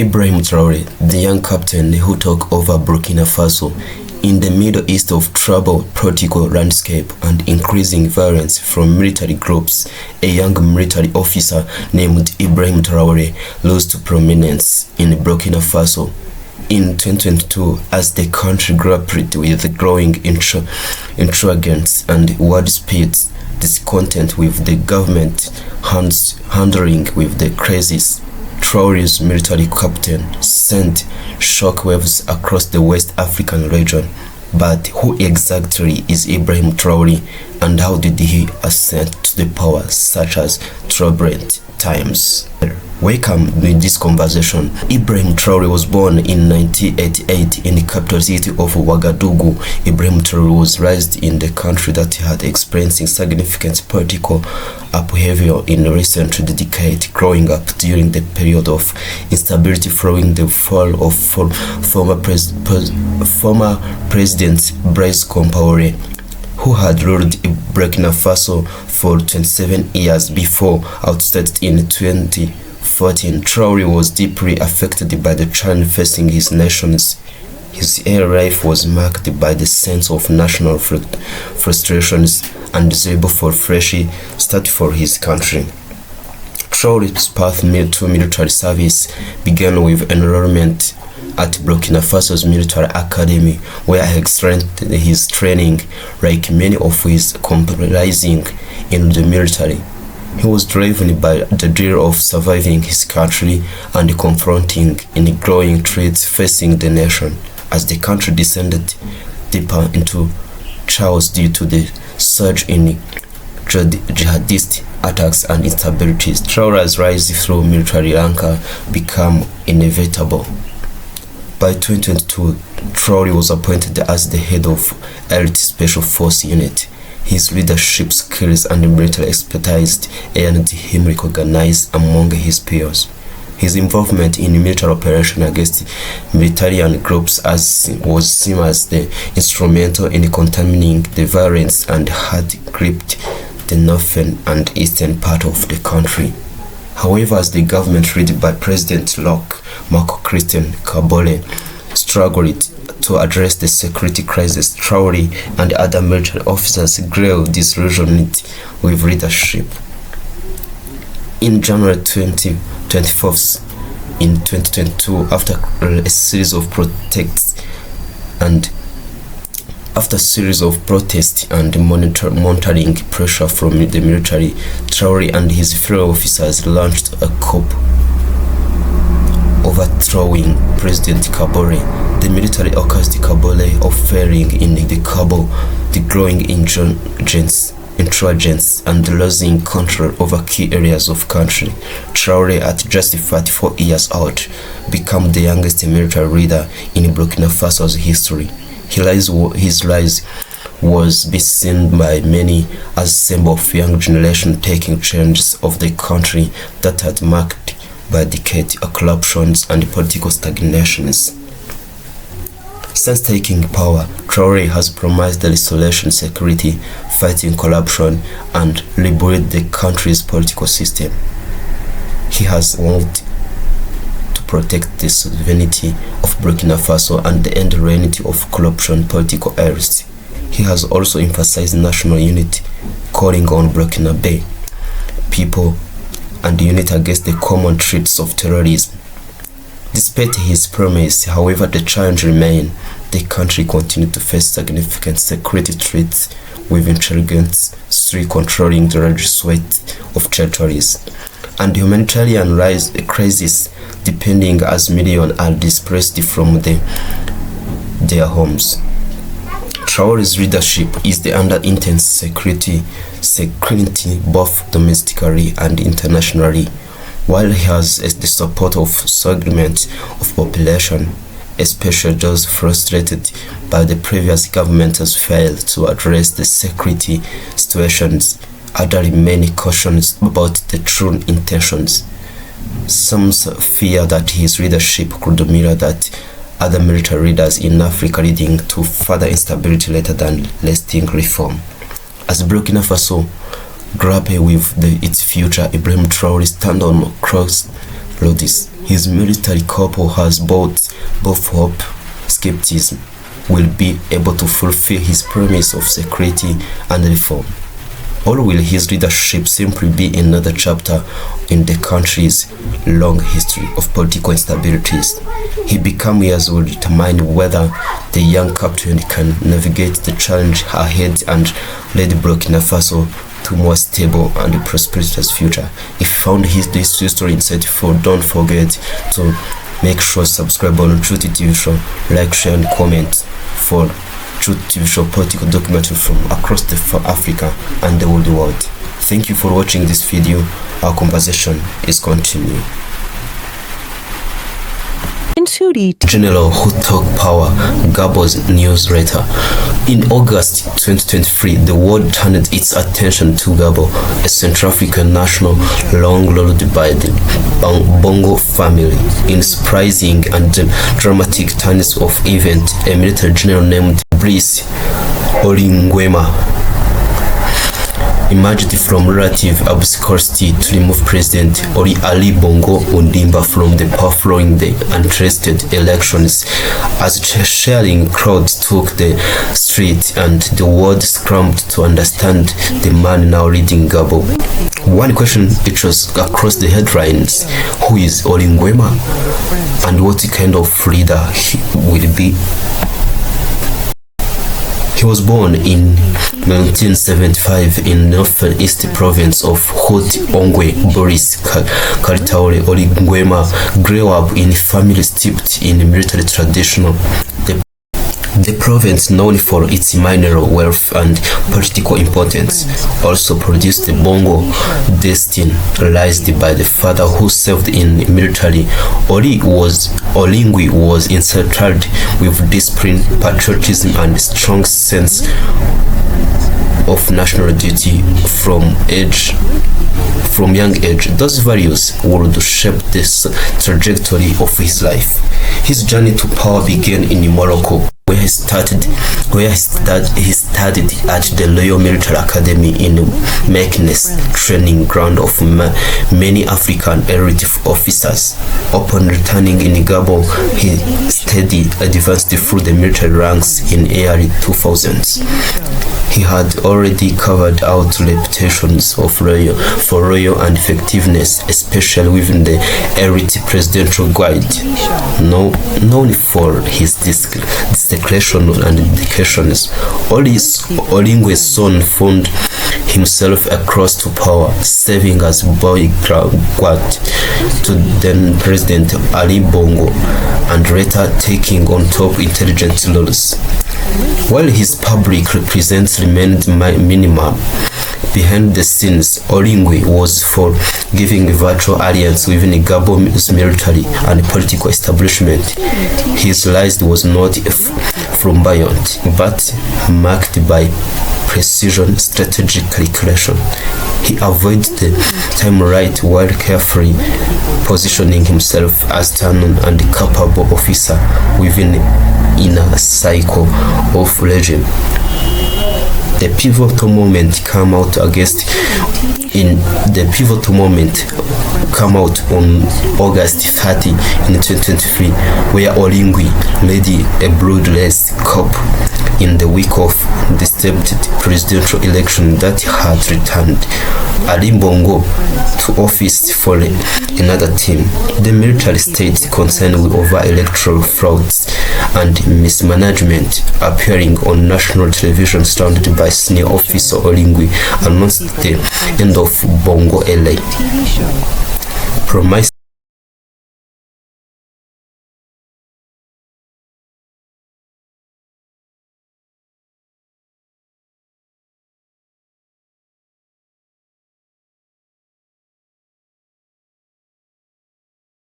Ibrahim Traore, the young captain who took over Burkina Faso in the Middle East of troubled political landscape and increasing violence from military groups, a young military officer named Ibrahim Traore rose to prominence in Burkina Faso in 2022 as the country grappled with the growing insurgents and widespread discontent with the government handling with the crisis. Traore's military captain sent shockwaves across the West African region. But who exactly is Ibrahim Traore, and how did he ascend to the power such as turbulent times? Welcome to this conversation. Ibrahim Traore was born in 1988 in the capital city of Ouagadougou. Ibrahim Traore was raised in the country that had experiencing significant political upheaval in recent decades, growing up during the period of instability following the fall of former President Blaise Compaoré, who had ruled Burkina Faso for 27 years before ousted in 2014. Traore was deeply affected by the challenge facing his nation. His early life was marked by the sense of national frustrations and desire for a fresh start for his country. Traore's path to military service began with enrollment at Burkina Faso's military academy, where he strengthened his training like many of his comrades in the military. He was driven by the desire of surviving his country and confronting any growing threats facing the nation. As the country descended deeper into chaos due to the surge in jihadist attacks and instabilities, Traore's rise through military rank became inevitable. By 2022, Traore was appointed as the head of Elite Special Force Unit. His leadership skills and military expertise earned him recognition among his peers. His involvement in military operations against militarian groups was seen as instrumental in containing the violence and had gripped the northern and eastern part of the country. However, as the government led by President Marco Christian Kabore struggled to address the security crisis, Traore and other military officers grew disillusioned with leadership. In January 2024, in 2022, after a series of protests and monitoring pressure from the military, Traore and his fellow officers launched a coup, overthrowing President Kabore. The military accused Kabore of failing in the growing insurgents and losing control over key areas of country. Traore, at just 44 years old, became the youngest military leader in Burkina Faso's history. His rise was seen by many as a symbol of young generation taking changes of the country that had marked by decades of corruption and political stagnations. Since taking power, Traore has promised the restoration security, fighting corruption, and rebuilding the country's political system. He has vowed to protect the sovereignty of Burkina Faso and the end reality of corruption political arrests. He has also emphasized national unity, calling on Burkina Faso people and unity against the common threats of terrorism. Despite his promise, however, the challenge remains. The country continued to face significant security threats, with insurgents still controlling the large swath of territories, and humanitarian crisis deepening as millions are displaced from their homes. Traore's leadership is under intense security both domestically and internationally, while he has the support of segments of population, especially those frustrated by the previous government has failed to address the security situations. There remain cautions about the true intentions. Some fear that his leadership could mirror that other military leaders in Africa, leading to further instability rather than lasting reform. As Burkina Faso grapple with its future, Ibrahim Traore stands on crossroads. his military couple has both hope, skepticism, will be able to fulfill his promise of security and reform? Or will his leadership simply be another chapter in the country's long history of political instabilities? He became years will determine whether the young captain can navigate the challenge ahead and lead Burkina Faso to a more stable and prosperous future. If you found this story insightful, don't forget to make sure subscribe on Ncuti TV show, like, share and comment for Ncuti TV show political documentary from across Africa and the whole world. Thank you for watching this video. Our conversation is continuing. General who took power, Gabon's newsletter. In August 2023, the world turned its attention to Gabon, a Central African nation long ruled by the Bongo family. In surprising and dramatic turns of events, a military general named Brice Oligui emerged from relative obscurity to remove President Ali Bongo Ondimba from the power following the untested elections. As cheering crowds took the street and the world scrambled to understand the man now leading Gabon. One question it was across the headlines: who is Oligui and what kind of leader he will be? He was born in 1975 in northeast province of Haute-Ogooué. Boris Traore Oligui grew up in a family steeped in military tradition. The province, known for its mineral wealth and political importance, also produced the Bongo destiny realized by the father who served in the military. Oligui was instilled with discipline, patriotism, and a strong sense of national duty from young age. Those values would shape the trajectory of his life. His journey to power began in Morocco, where he studied at the Royal Military Academy in Meknes, training ground of many African elite officers. Upon returning in Gabon, he steadily advanced through the military ranks in early 2000s. He had already carved out reputations for loyal and effectiveness, especially within the elite presidential guard, known for his discretion and dedications. Oligui's son found himself across to power, serving as bodyguard to then President Ali Bongo, and later taking on top intelligence roles. While his public presence remained minimal, behind the scenes, Oligui was for giving a virtual alliance within Gabon's military and political establishment. His rise was not flamboyant, but marked by precision, strategic calculation. He avoided the limelight while carefully positioning himself as an and capable officer within inner cycle of regime. The pivotal moment came out on August 30 in 2023, where Oligui led a bloodless coup in the week of the stepped presidential election that had returned Ali Bongo to office for another term. The military state concerned over electoral frauds and mismanagement, appearing on national television surrounded by senior officer Oligui, announced the end of Bongo LA,